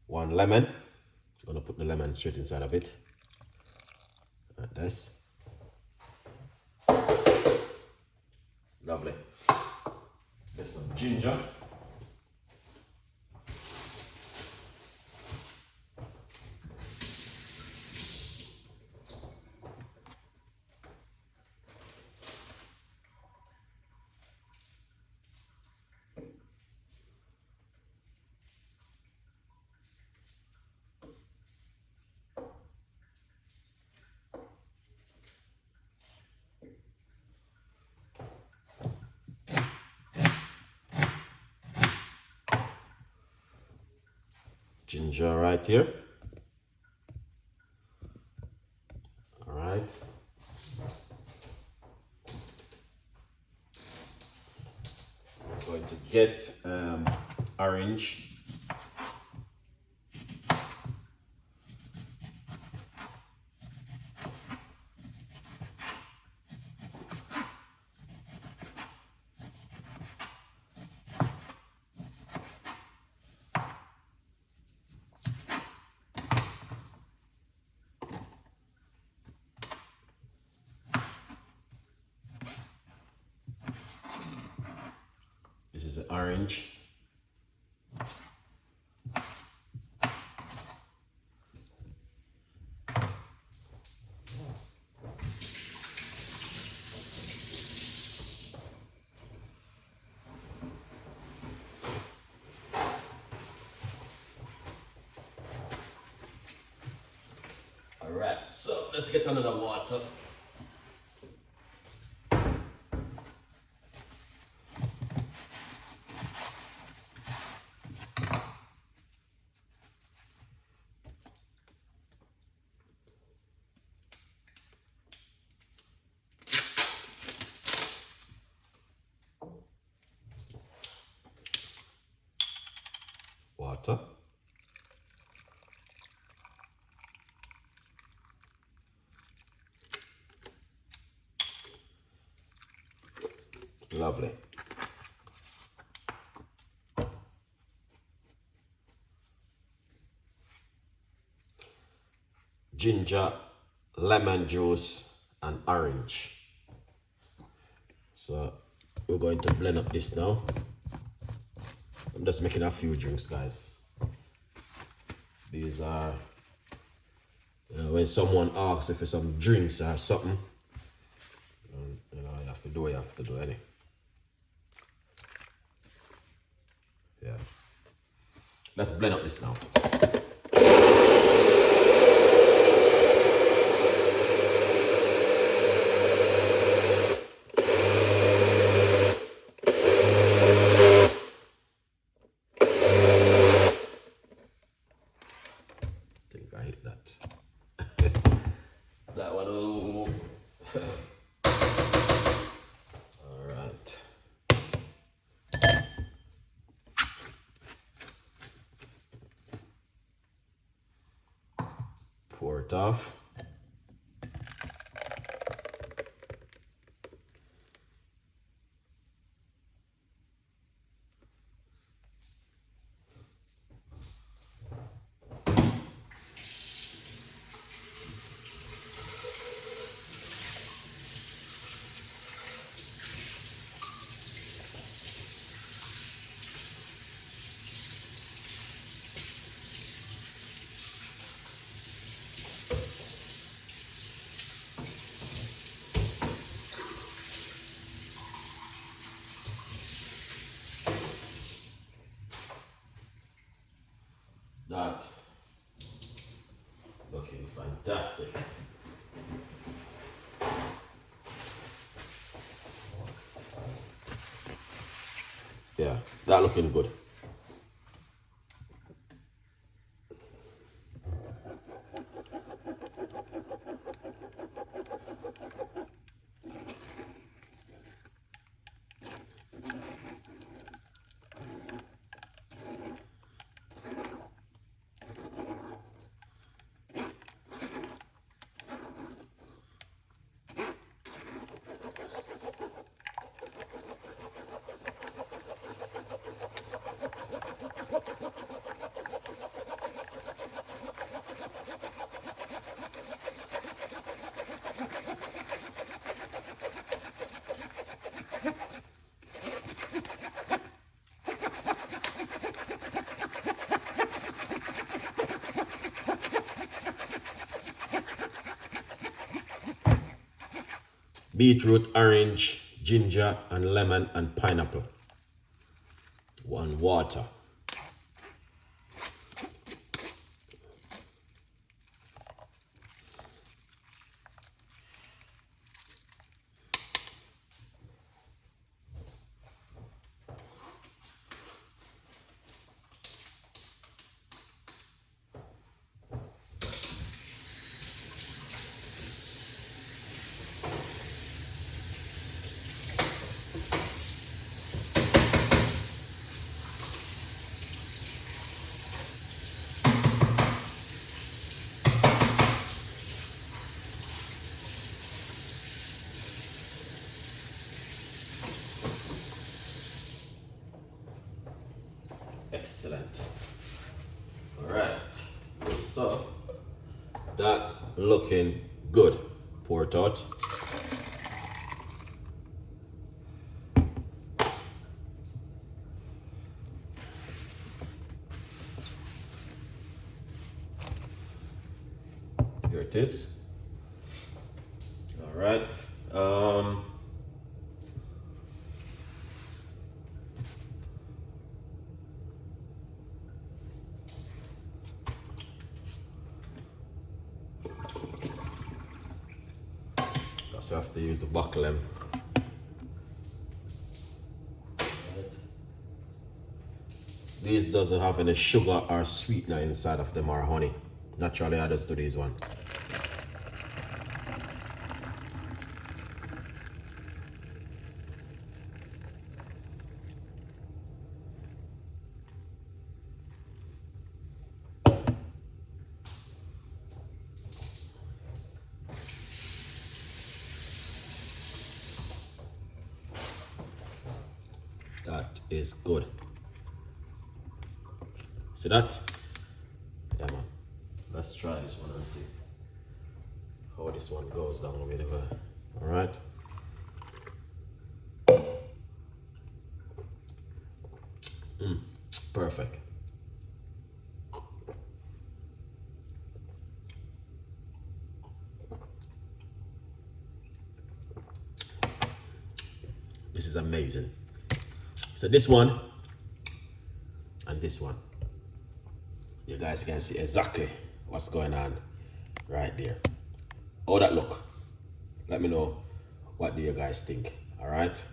1 lemon. I'm gonna put the lemon straight inside of it. Like this. Lovely. Get some ginger. Ginger right here. All right. I'm going to get orange. This is the orange. All right, so let's get another water. Water. Lovely. Ginger, lemon juice, and orange. So we're going to blend up this now. I'm just making a few drinks, guys. These are, when someone asks if it's some drinks or something, you have to do what you have to do, innit? Yeah. Let's blend up this now. That one, oh. All right. Pour it off. That looking fantastic. Yeah, that looking good. beetroot, orange, ginger, and lemon and pineapple. 1 water. Excellent. All right. So that looking good. Pour it out. Here it is. All right. So I have to use the buckle them. These doesn't have any sugar or sweetener inside of them or honey. Naturally added to these one. That is good. See that? Yeah, man. Let's try this one and see how this one goes down a bit of a. All right. Perfect. This is amazing. So this one and this one, you guys can see exactly what's going on right there. How that look? Let me know what do you guys think. All right.